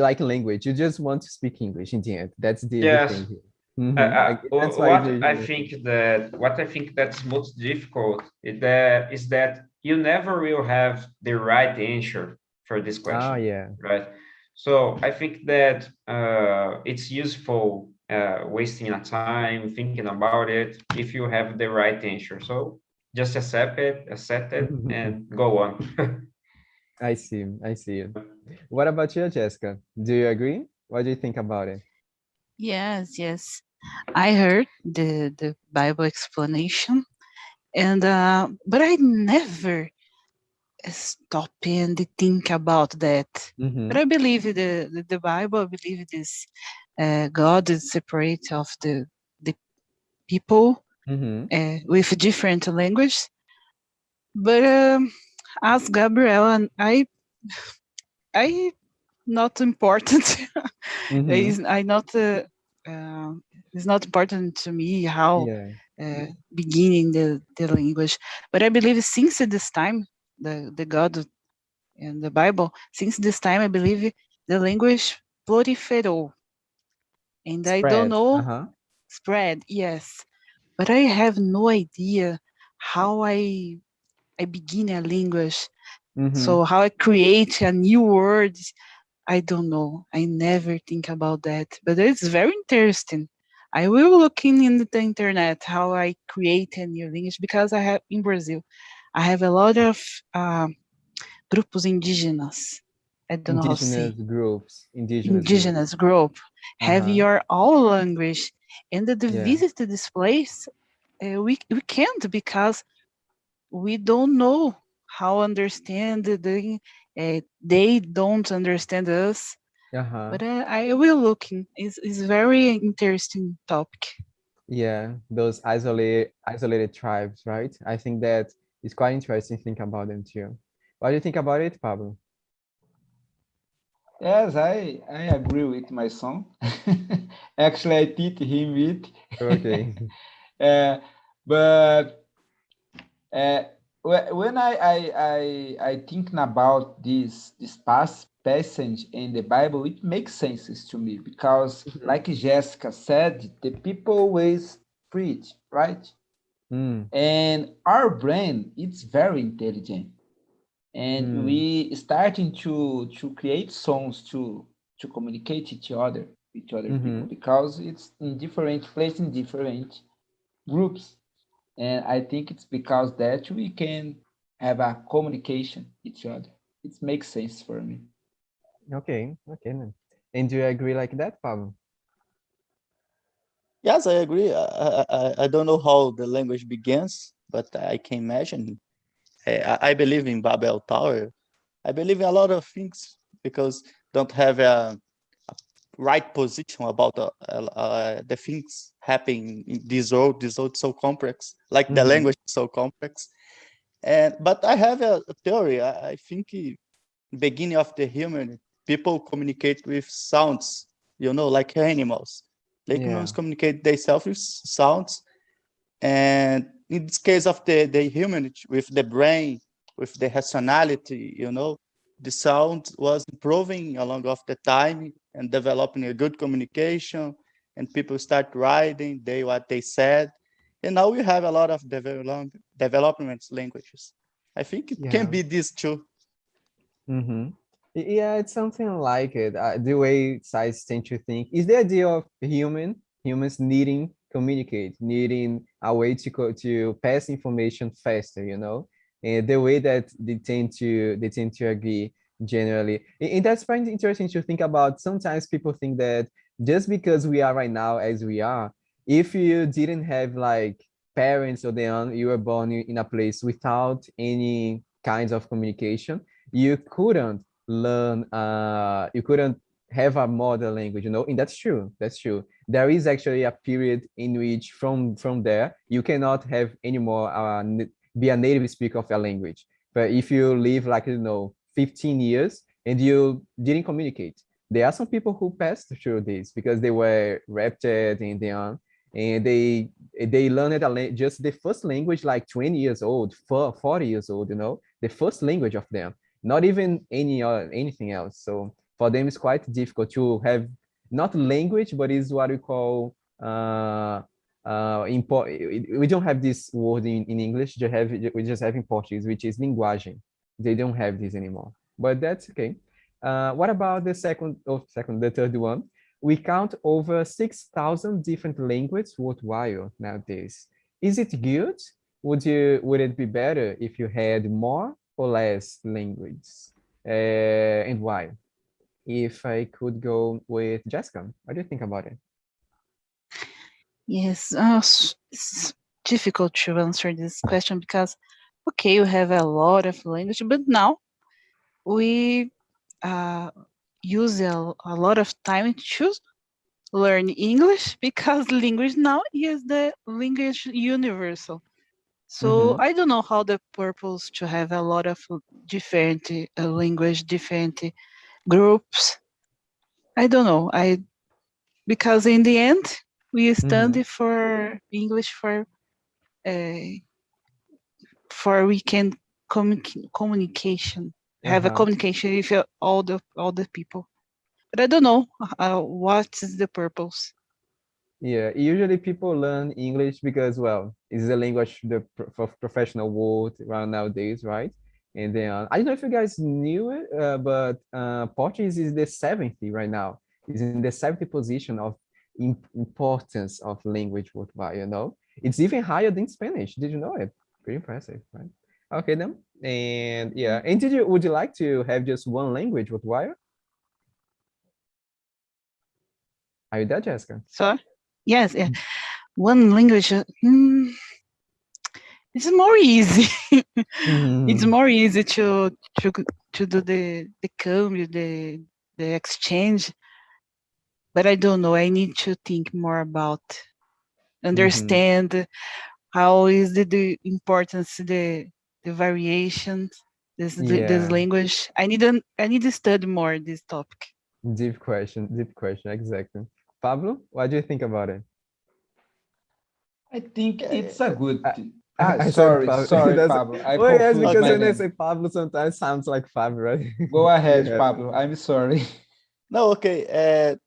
S1: like language, you just want to speak English in the end. That's the
S4: Yes.
S1: thing here. That's why it's
S4: What I
S1: usually.
S4: think that's most difficult is that you never will have the right answer for this
S1: Oh
S4: question,
S1: yeah.
S4: right? So I think that it's useful wasting a time thinking about it if you have the right answer. So just accept it, and go on.
S1: I see. I see. What about you, Jessica? Do you agree? What do you think about it?
S6: Yes, yes. I heard the Bible explanation, and but I never stop and think about that. But I believe the Bible. I believe this God is separate of the people with different language. But as Gabriel and I not important. I not. It's not important to me how
S1: Yeah.
S6: beginning the language, but I believe since this time, the God and the Bible, since this time, I believe the language proliferou, and I don't
S1: Spread.
S6: know
S1: Uh-huh.
S6: spread, yes, but I have no idea how I begin a language. So how I create a new word, I don't know. I never think about that, but it's very interesting. I will look in the internet how I create a new language because I have in Brazil, I have a lot of grupos indígenas. I don't know how to say.
S1: Indigenous groups.
S6: Indigenous group have
S1: Uh-huh.
S6: your own language, and the
S1: Yeah.
S6: visit to this place, we can't because we don't know how understand they don't understand us.
S1: Uh-huh.
S6: But I will look in. It's very interesting topic.
S1: Yeah, those isolated tribes, right? I think that it's quite interesting to think about them too. What do you think about it, Pablo?
S2: Yes, I agree with my son. Actually, I teach him it.
S1: Okay.
S2: But when I thinking about this passage in the Bible, it makes sense to me because, like Jessica said, the people always preach, right?
S1: Mm,
S2: And our brain, it's very intelligent, and
S1: mm,
S2: we starting to create songs to communicate with other people
S1: mm-hmm.
S2: because it's in different places, in different groups. And I think it's because that we can have a communication each other. It makes sense for me.
S1: Okay, okay then. And do you agree like that, Pablo?
S5: Yes, I agree. I don't know how the language begins, but I can imagine. I believe in Babel Tower. I believe in a lot of things because don't have a right position about the things happening in this world. This world is so complex, like the
S1: Mm-hmm.
S5: language is so complex. And but I have a theory. I think beginning of the human, people communicate with sounds. Like animals. Like
S1: Yeah.
S5: humans communicate themselves with sounds, and in this case of the human with the brain, with the rationality, the sound was improving along of the time and developing a good communication, and people start writing what they said, and now we have a lot of development languages. I think it can
S1: Yeah.
S5: be this too.
S1: Mm-hmm. Yeah, it's something like it. The way science tend to think is the idea of humans needing communicate, needing a way to pass information faster, and the way that they tend to agree generally. And that's quite interesting to think about. Sometimes people think that just because we are right now as we are, if you didn't have like parents or then you were born in a place without any kinds of communication, you couldn't learn you couldn't have a mother language, and that's true. There is actually a period in which from there you cannot have anymore be a native speaker of a language. But if you live like 15 years and you didn't communicate, there are some people who passed through this because they were raptured and they learned just the first language like 20 years old, 40 years old, the first language of them, not even anything else. So for them, it's quite difficult to have not language, but is what we call import. We don't have this word in English. We just have in Portuguese, which is linguagem. They don't have this anymore, but that's okay. What about the third one? We count over 6,000 different languages worldwide nowadays. Is it good? Would it be better if you had more or less languages? And why? If I could go with Jessica, what do you think about it?
S6: Yes, it's difficult to answer this question because, okay, you have a lot of language, but now we use a lot of time to learn English because language now is the language universal. So I don't know how the purpose to have a lot of different language, different groups. I don't know. Because in the end we study for English for we can communication, have a communication with all the people. But I don't know what is the purpose.
S1: Yeah, usually people learn English because, well, it's the language for professional world around nowadays, right? And then I don't know if you guys knew it, but Portuguese is the 70th right now. It's in the 70th position of importance of language worldwide, you know? It's even higher than Spanish. Did you know it? Pretty impressive, right? Okay, then. And yeah, and would you like to have just one language worldwide? Are you there, Jessica?
S6: So, yes, yeah. One language, it's more easy. It's more easy to do the cambio, the exchange. But I don't know. I need to think more about, understand how is the importance, the variations, this language. I need to study more this topic.
S1: Deep question, exactly. Pablo, what do you think about it?
S2: I think it's a good thing.
S1: Sorry,
S2: Pablo. I
S1: yes,
S2: confused
S1: because
S2: my
S1: when I
S2: name.
S1: say Pablo, sometimes sounds like Fabio, right?
S2: Go ahead, Pablo. I'm sorry.
S5: No, okay.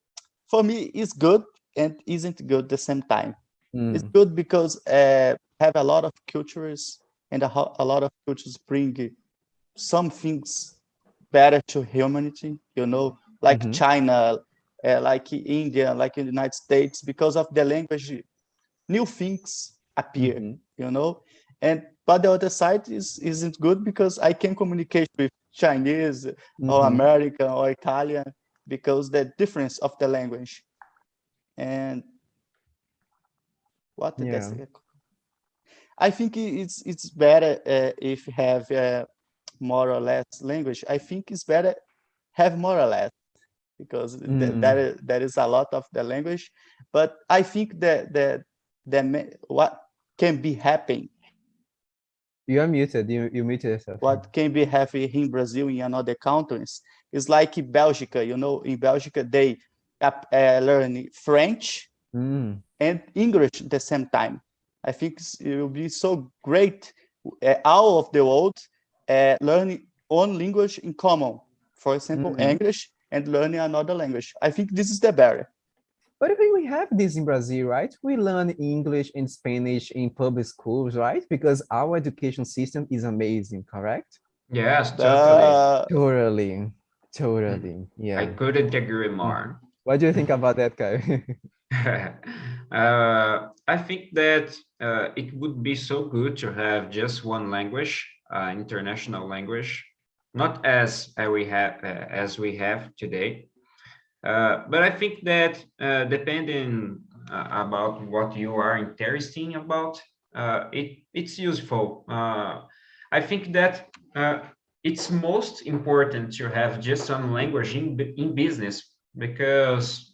S5: For me, it's good and isn't good at the same time. It's good because have a lot of cultures, and a lot of cultures bring some things better to humanity, you know, like China, like India, like in the United States. Because of the language, new things appear, you know. But the other side isn't good because I can communicate with Chinese or American or Italian because the difference of the language. And what did I say? I think it's better if you have more or less language. I think it's better have more or less because that is a lot of the language. But I think that what can be happening.
S1: You are muted. You muted yourself.
S5: What can be happening in Brazil in another countries is like in Belgium. You know, in Belgium they learn French and English at the same time. I think it will be so great all of the world learning one language in common. For example, English and learning another language. I think this is the barrier.
S1: But I think we have this in Brazil, right? We learn English and Spanish in public schools, right? Because our education system is amazing, correct?
S4: Yes, totally.
S1: Totally. Yeah.
S4: I couldn't agree more.
S1: What do you think about that, Kai?
S4: I think that it would be so good to have just one language, international language, not as we have today. But I think that depending about what you are interested about, it's useful. I think that it's most important to have just one language in business, because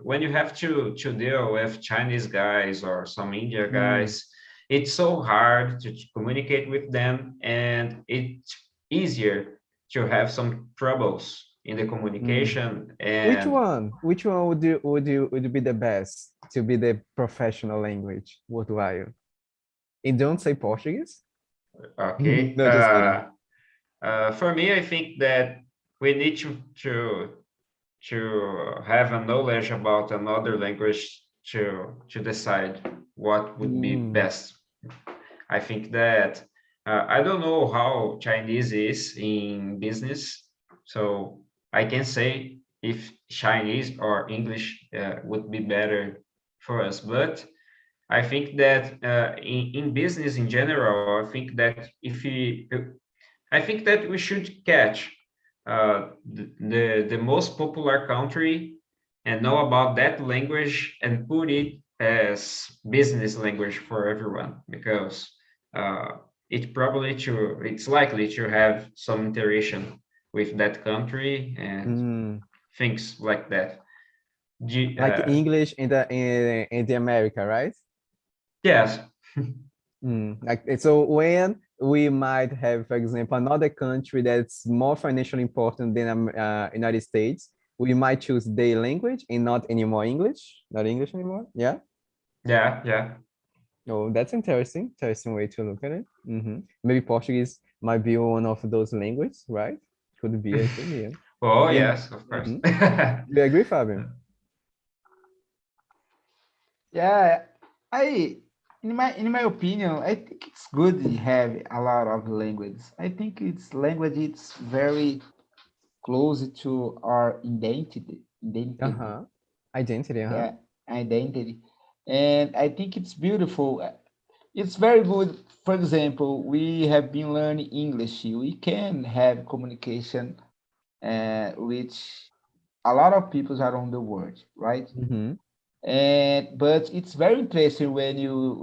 S4: when you have to deal with Chinese guys or some India guys, it's so hard to communicate with them, and it's easier to have some troubles in the communication. And
S1: which one would be the best to be the professional language worldwide? And don't say Portuguese.
S4: Okay.
S1: No, just kidding.
S4: For me, I think that we need to have a knowledge about another language to decide what would be best. I think that I don't know how Chinese is in business, so I can say if Chinese or English would be better for us. But I think that in business in general, I think that we should catch the most popular country and know about that language and put it as business language for everyone, because it's likely to have some interaction with that country and things like that.
S1: Like English in the America, right?
S4: Yes.
S1: Like so when we might have, for example, another country that's more financially important than United States, we might choose their language and not anymore English, not English anymore. Yeah.
S4: Yeah.
S1: Oh, that's interesting. Interesting way to look at it. Maybe Portuguese might be one of those languages, right? Could be, I think, yeah.
S4: Oh,
S1: And,
S4: yes, of course.
S1: do you agree, Fabio?
S2: Yeah, in my opinion, I think it's good to have a lot of languages. I think it's very close to our identity.
S1: Identity,
S2: Yeah, identity. And I think it's beautiful. It's very good. For example, we have been learning English. We can have communication with a lot of people around the world, right? But it's very interesting when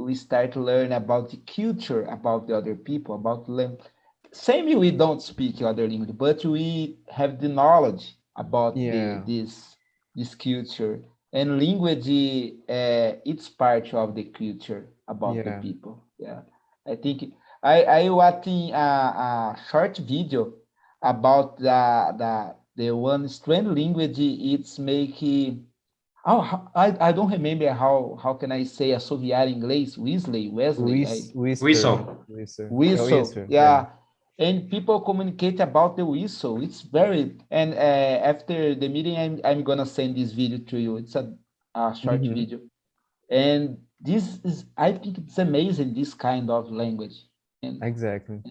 S2: we start to learn about the culture, about the other people, about language. Same, we don't speak other language, but we have the knowledge about this culture. And language, it's part of the culture about the people. Yeah, I think I watching a short video about the one strange language. It's making. Oh, I don't remember how can I say assoviar in inglês? Wesley.
S4: Whistle.
S2: Whistle. Yeah. And people communicate about the whistle. It's very, and after the meeting, I'm gonna send this video to you. It's a short video, and this is, I think it's amazing, this kind of language. And
S1: exactly.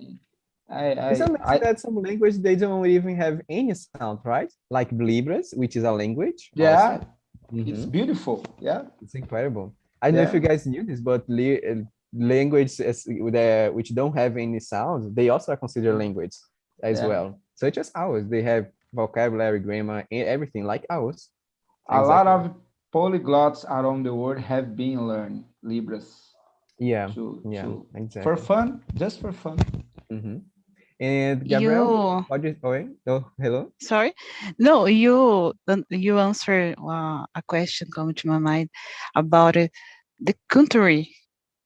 S2: It's
S1: amazing that some language they don't even have any sound, right? Like Libras, which is a language.
S2: Yeah, it's beautiful. Yeah,
S1: it's incredible. I don't know if you guys knew this, but language which don't have any sounds, they also are considered language as well, such as ours. They have vocabulary, grammar, and everything like ours.
S2: A lot of polyglots around the world have been learned Libras.
S1: Exactly.
S2: For fun, just for fun.
S1: And Gabriel, what do you? Oh, hello.
S6: Sorry, no, you answered a question coming to my mind about it. The country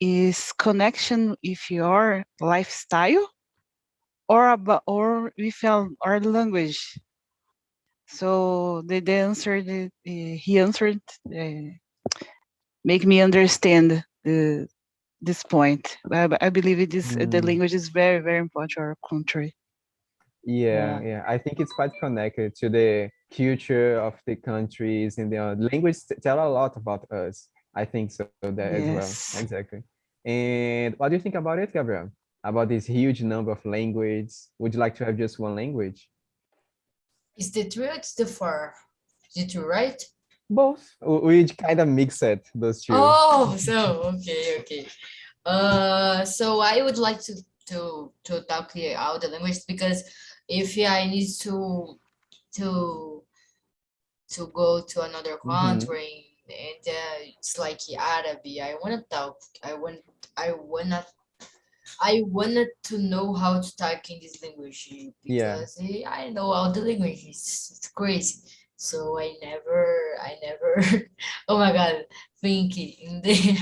S6: is connection with your lifestyle or with our language. So they answered. He answered. Make me understand this point. I believe it is the language is very, very important to our country.
S1: Yeah. I think it's quite connected to the culture of the countries, and the language tell a lot about us. I think so that as well. Exactly. And what do you think about it, Gabriel? About this huge number of languages? Would you like to have just one language?
S3: Is the 3 or it's the 4? Is it 2, right?
S1: Both. We kind of mix it, those two.
S3: Oh, so okay. So I would like to talk here out the language, because if I need to go to another country and it's like Arabic, I wanted to know how to talk in this language, because I know all the languages. It's crazy. So I never oh my god, think in the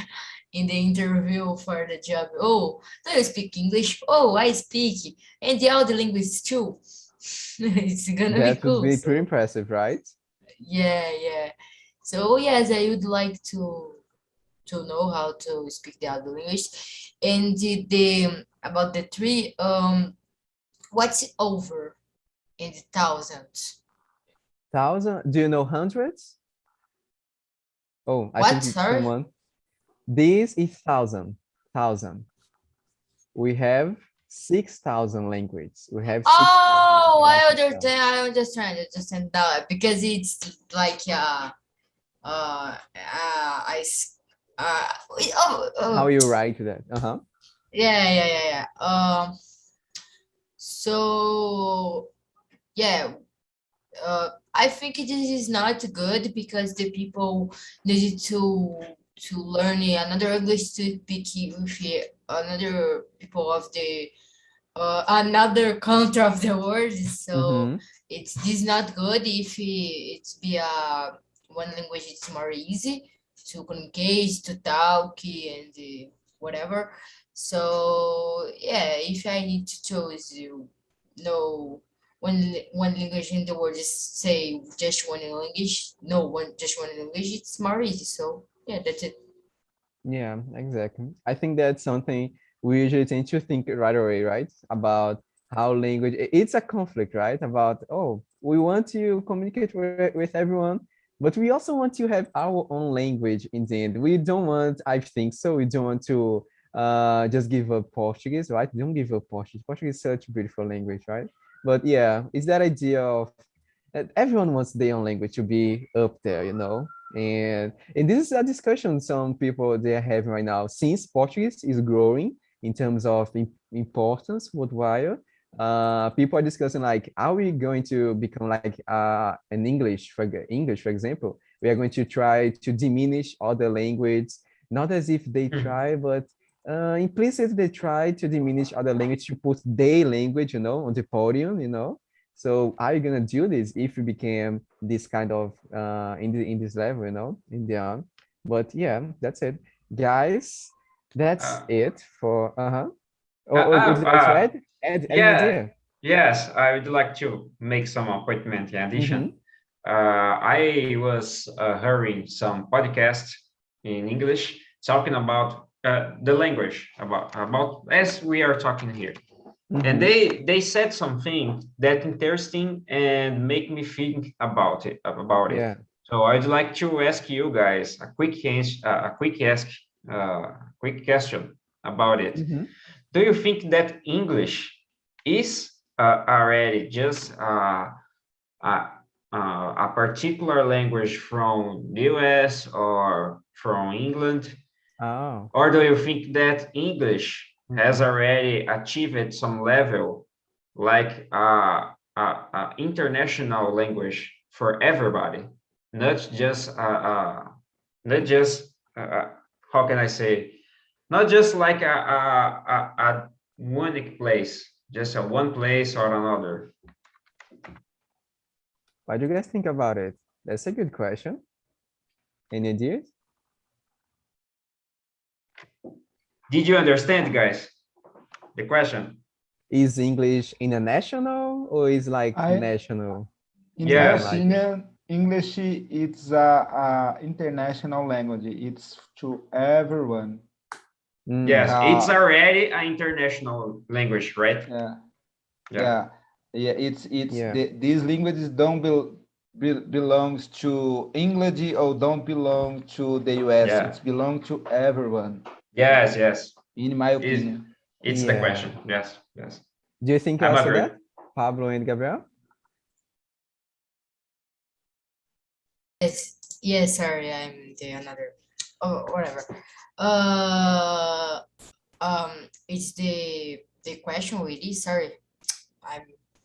S3: interview for the job, oh, do you speak English? Oh, I speak, and the other languages too. It's gonna be cool.
S1: That would be pretty impressive, right?
S3: Yeah. So yes, I would like to know how to speak the other language. And the about the 3, what's over in the thousands?
S1: 1,000? Do you know hundreds? Oh, I
S3: What,
S1: think
S3: sorry?
S1: someone. This is 1,000. We have 6,000 languages. We have.
S3: Oh, I understand that, because it's like
S1: How you write that?
S3: Yeah. So yeah, I think it is not good, because the people needed to learn another English to speak with another people of the another country of the world. So this not good if it's be one language. It's more easy to communicate, to talk, and whatever. So yeah, if I need to choose, you know, one language in the world, just say just one language. No, just one language. It's more easy. So yeah, that's it.
S1: Yeah, exactly. I think that's something we usually tend to think right away, right? About how language, it's a conflict, right? About, oh, we want to communicate with everyone, but we also want to have our own language in the end. We don't want, I think so, we don't want to just give up Portuguese, right? Don't give up Portuguese. Portuguese is such a beautiful language, right? But yeah, it's that idea of that everyone wants their own language to be up there, you know? And this is a discussion some people they are having right now. Since Portuguese is growing in terms of importance worldwide, people are discussing like, are we going to become like an English, for example? We are going to try to diminish other language, not as if they try, but implicitly they try to diminish other language to put their language, you know, on the podium, you know. So are you gonna do this if you became this kind of in this level, you know, in the but yeah, that's it, guys. That's it for or would you like to add any
S4: Yeah,
S1: idea?
S4: yes, I would like to make some appointment in addition. I was hearing some podcasts in English talking about the language about as we are talking here. And they said something that interesting and make me think about it.
S1: Yeah.
S4: So I'd like to ask you guys a quick question about it. Do you think that English is already just a particular language from the US or from England?
S1: Oh.
S4: Or do you think that English has already achieved some level, like international language for everybody, not just how can I say, not just like a one place, just a one place or another.
S1: What do you guys think about it? That's a good question. Any ideas?
S4: Did you understand, guys, the question?
S1: Is English international or is like national?
S2: In my opinion, English it's a international language. It's to everyone.
S4: Yes, it's already an international language, right?
S2: Yeah. These languages don't belongs to English or don't belong to the US. It belongs to everyone.
S4: Yes.
S2: In my opinion.
S4: It's the question. Yes.
S1: Do you think also that, Pablo and Gabriel?
S3: Yes, sorry, I'm the another. Oh, whatever. It's the question really. Sorry,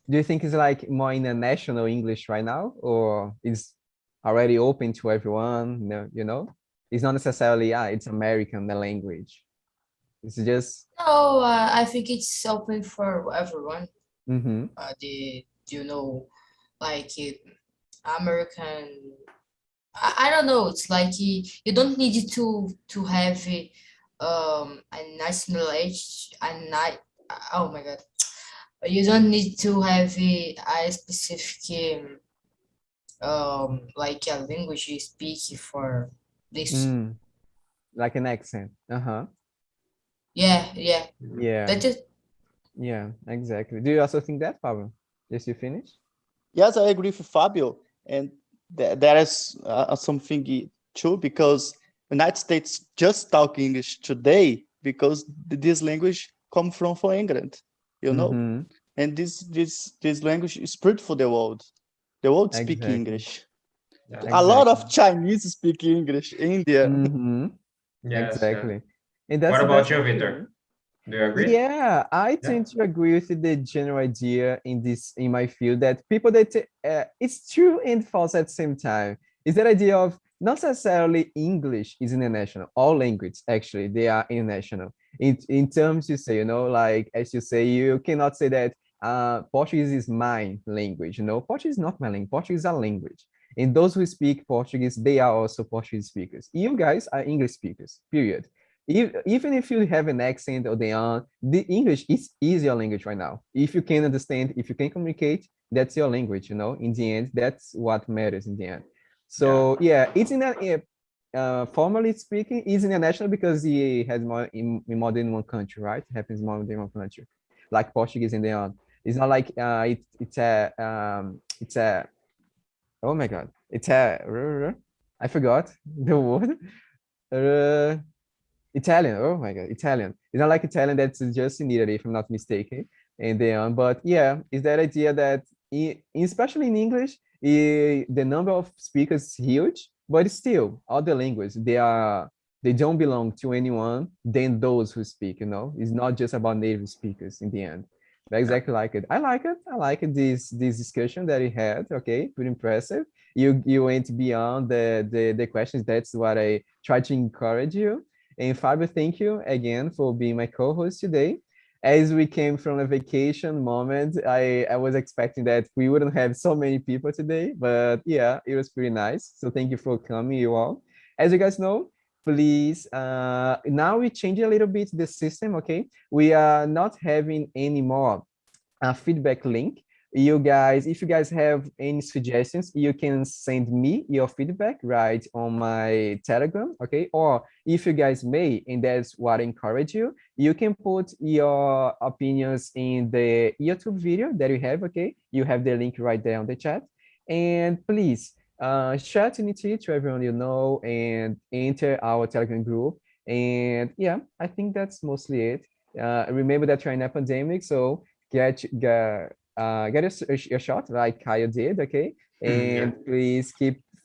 S1: Do you think it's like more in a national English right now, or is already open to everyone? No, you know, it's not necessarily it's American the language. It's just
S3: I think it's open for everyone. Like American. I don't know. It's like you don't need to have a nationality. Oh my God. You don't need to have a specific like a language you speak for this.
S1: Like an accent.
S3: Yeah. That's it.
S1: Yeah, exactly. Do you also think that, Pablo? Yes, you finish?
S5: Yes, I agree with Fabio, and there is something too, because United States just talk English today because this language come from England, you know, and this language is spread for the world. The world speak English. Yeah, a lot of Chinese speak English. India.
S1: Exactly.
S4: Yes.
S1: And that's
S4: what about you, Victor? Do you agree?
S1: Yeah, I tend to agree with the general idea in my field that people that it's true and false at the same time. Is that idea of not necessarily English is international. All languages, actually, they are international. In terms you say, like, as you say, you cannot say that Portuguese is my language. Portuguese is not my language. Portuguese is a language. And those who speak Portuguese, they are also Portuguese speakers. You guys are English speakers, period. Even if you have an accent or the English is your language right now. If you can understand, if you can communicate, that's your language, in the end, that's what matters in the end. So yeah, it's in formally speaking, it's international because it has more than one country, right? It happens more than one country, like Portuguese and on. It's not like it's a oh my god, it's a I forgot the word. Italian. Oh my god, Italian. It's not like Italian that's just in Italy, if I'm not mistaken. And then, but yeah, is that idea that especially in English, the number of speakers is huge, but still, other languages they don't belong to anyone than those who speak. It's not just about native speakers in the end. But exactly like it. I like it. I like it. This discussion that we had. Okay, pretty impressive. You went beyond the questions. That's what I try to encourage you. And Fabio, thank you again for being my co-host today. As we came from a vacation moment, I was expecting that we wouldn't have so many people today, but yeah, it was pretty nice. So thank you for coming, you all. As you guys know, please, now we change a little bit the system, okay? We are not having any more feedback link. If you guys have any suggestions, you can send me your feedback right on my Telegram, okay? Or if you guys may, and that's what I encourage you, you can put your opinions in the YouTube video that you have, okay? You have the link right there on the chat. And please, share Trinity to everyone you know and enter our Telegram group. And yeah, I think that's mostly it. Remember that you're in a pandemic, so get a shot like Kaya did, okay? And please keep